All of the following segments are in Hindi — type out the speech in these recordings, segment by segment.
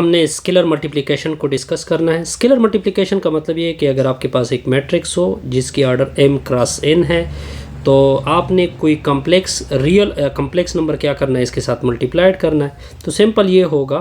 हमने स्केलर मल्टीप्लिकेशन को डिस्कस करना है। स्केलर मल्टीप्लिकेशन का मतलब ये है कि अगर आपके पास एक मैट्रिक्स हो जिसकी ऑर्डर m क्रॉस n है, तो आपने कोई कम्प्लेक्स नंबर क्या करना है, इसके साथ मल्टीप्लाइड करना है। तो सिंपल ये होगा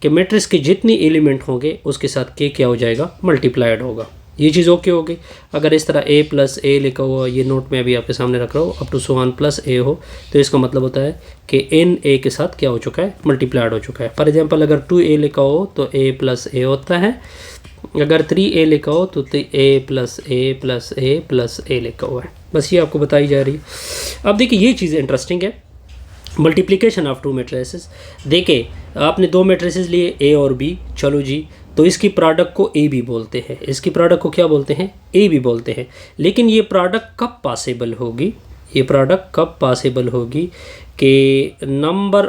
कि मैट्रिक्स के जितनी एलिमेंट होंगे उसके साथ k क्या हो जाएगा, मल्टीप्लाइड होगा। ये चीज़ ओके होगी। अगर इस तरह a प्लस ए लिखा हुआ, ये नोट में अभी आपके सामने रख रहा हूँ, up to so on plus A हो, तो इसका मतलब होता है कि n a के साथ क्या हो चुका है, मल्टीप्लाइड हो चुका है। फॉर एग्जांपल अगर 2a लिखा हो तो a प्लस ए होता है, अगर 3a लिखा हो तो a plus A plus A plus A लिखा हुआ है। बस ये आपको बताई जा रही है। अब देखिए ये चीज़ इंटरेस्टिंग है, मल्टीप्लिकेशन ऑफ टू मैट्रिसेस। देखिए आपने दो मैट्रिसेस लिए a और b, चलो जी, तो इसकी प्रोडक्ट को ए बी बोलते हैं, इसकी प्रोडक्ट को क्या बोलते हैं, ए बी बोलते हैं। लेकिन ये प्रोडक्ट कब पॉसिबल होगी, ये प्रोडक्ट कब पॉसिबल होगी कि number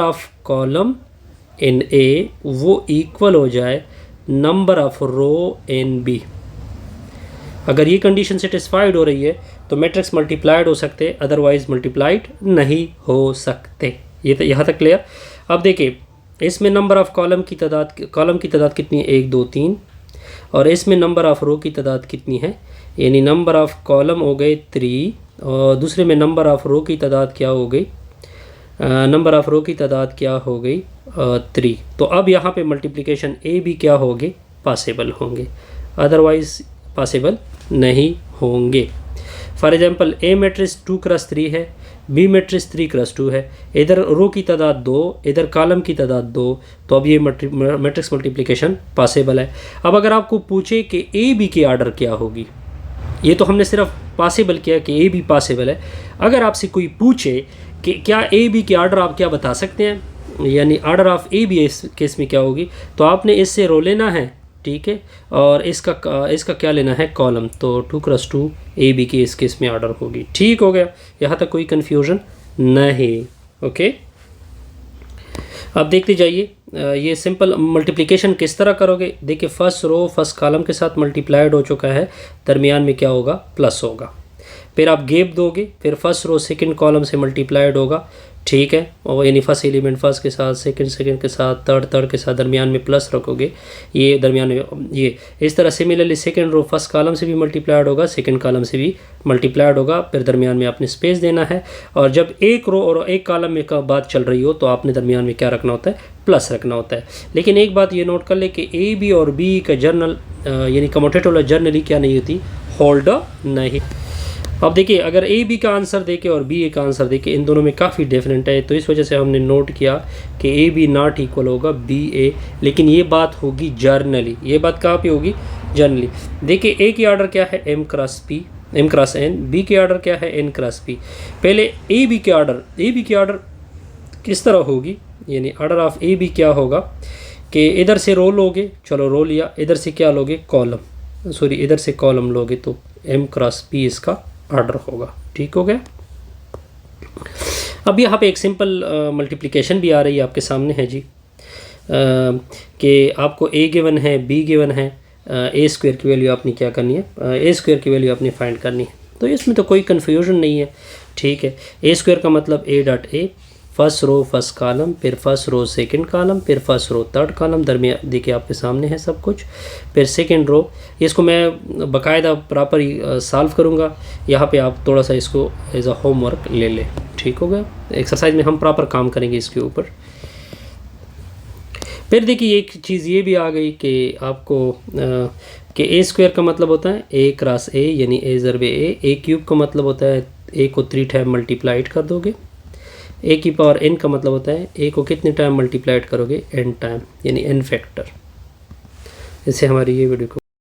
of column in A वो इक्वल हो जाए number of row in B. अगर ये कंडीशन सेटिस्फाइड हो रही है तो मैट्रिक्स मल्टीप्लाइड हो सकते, अदरवाइज मल्टीप्लाइड नहीं हो सकते। ये तो यहाँ तक क्लियर। अब देखिए इसमें नंबर ऑफ़ कॉलम की तादाद कितनी है, 1 2 3, और इसमें नंबर ऑफ़ रो की तादाद कितनी है, यानी नंबर ऑफ़ कॉलम हो गए 3, और दूसरे में नंबर ऑफ़ रो की तादाद क्या हो गई, नंबर ऑफ़ रो की तादाद क्या हो गई 3। तो अब यहाँ पे मल्टीप्लिकेशन ए भी क्या होंगे, पॉसिबल होंगे, अदरवाइज पॉसिबल नहीं होंगे। For example A matrix 2 cross 3 है, बी मैट्रिक्स 3 क्रॉस 2 है, इधर रो की तादाद 2, इधर कॉलम की तादाद 2, तो अब ये मैट्रिक्स मल्टीप्लिकेशन पॉसिबल है। अब अगर आपको पूछे कि ए बी की ऑर्डर क्या होगी, ये तो हमने सिर्फ पॉसिबल किया कि ए बी पॉसिबल है। अगर आपसे कोई पूछे कि क्या ए बी की ऑर्डर आप क्या बता सकते हैं, यानी ऑर्डर ऑफ ए बी इस केस में क्या होगी, तो आपने इससे रो लेना है, ठीक है, और इसका क्या लेना है, कॉलम। तो 2 क्रॉस 2 ए बी की इस केस में ऑर्डर होगी। ठीक हो गया, यहाँ तक कोई कन्फ्यूजन नहीं। ओके, अब देखते जाइए ये सिंपल मल्टीप्लिकेशन किस तरह करोगे। देखिए फर्स्ट रो फर्स्ट कॉलम के साथ मल्टीप्लाइड हो चुका है, दरमियान में क्या होगा, प्लस होगा। फिर आप गैप दोगे, फिर फर्स्ट रो सेकंड कॉलम से मल्टीप्लाइड होगा, ठीक है, और यानी फर्स्ट एलिमेंट फर्स्ट के साथ, सेकंड के साथ, थर्ड के साथ, दरमियान में प्लस रखोगे, ये दरमियान में ये इस तरह। Similarly second row first column से भी मल्टीप्लाइड होगा, सेकंड कॉलम से भी मल्टीप्लाइड होगा, फिर दरमियान में आपने स्पेस देना है। और जब एक रो और एक कॉलम में का बात चल रही हो तो आपने दरमियान में क्या रखना होता है, प्लस रखना होता है। लेकिन एक बात ये नोट कर ले कि ए बी और बी का जर्नल यानी कम्यूटेटिव जर्नली क्या नहीं होती, होल्ड नहीं। अब देखिए अगर ए बी का आंसर देके और बी ए का आंसर देके, इन दोनों में काफ़ी डिफरेंट है, तो इस वजह से हमने नोट किया कि ए बी नॉट इक्वल होगा बी ए। लेकिन ये बात होगी जर्नली, ये बात कहाँ पे होगी, जर्नली। देखिए ए की ऑर्डर क्या है, m क्रॉस n, बी की ऑर्डर क्या है, n क्रॉस p। पहले ए बी की ऑर्डर किस तरह होगी, यानी ऑर्डर ऑफ ए बी क्या होगा कि इधर से रो लोगे, चलो रो लिया, इधर से क्या लोगे, कॉलम, सॉरी इधर से कॉलम लोगे, तो m क्रॉस p इसका ऑर्डर होगा। ठीक हो गया। अब यहाँ पे एक सिंपल मल्टीप्लिकेशन भी आ रही है आपके सामने है जी, कि आपको a गिवन है, b गिवन है, a स्क्वायर की वैल्यू आपने क्या करनी है, a स्क्वायर की वैल्यू आपने फाइंड करनी है। तो इसमें तो कोई कन्फ्यूजन नहीं है, ठीक है। a स्क्वायर का मतलब a dot a, first row first column, फिर फर्स्ट रो सेकंड कॉलम, फिर फर्स्ट रो थर्ड कॉलम, दरमियान देखिए आपके सामने है सब कुछ, फिर सेकंड रो। इसको मैं बाकायदा प्रॉपर सॉल्व करूँगा, यहाँ पे आप थोड़ा सा इसको एज अ होमवर्क ले लें। ठीक हो गया, एक्सरसाइज में हम प्रॉपर काम करेंगे इसके ऊपर। फिर देखिए एक चीज़ ये भी आ गई कि आपको कि ए स्क्वायर का मतलब होता है a क्रॉस a, यानी a ज़रबे a क्यूब का मतलब होता है a को 3 टाइम मल्टीप्लाइड कर दोगे, a की पावर n का मतलब होता है a को कितने टाइम मल्टीप्लाइड करोगे, n टाइम, यानी n फैक्टर। इससे हमारी ये वीडियो को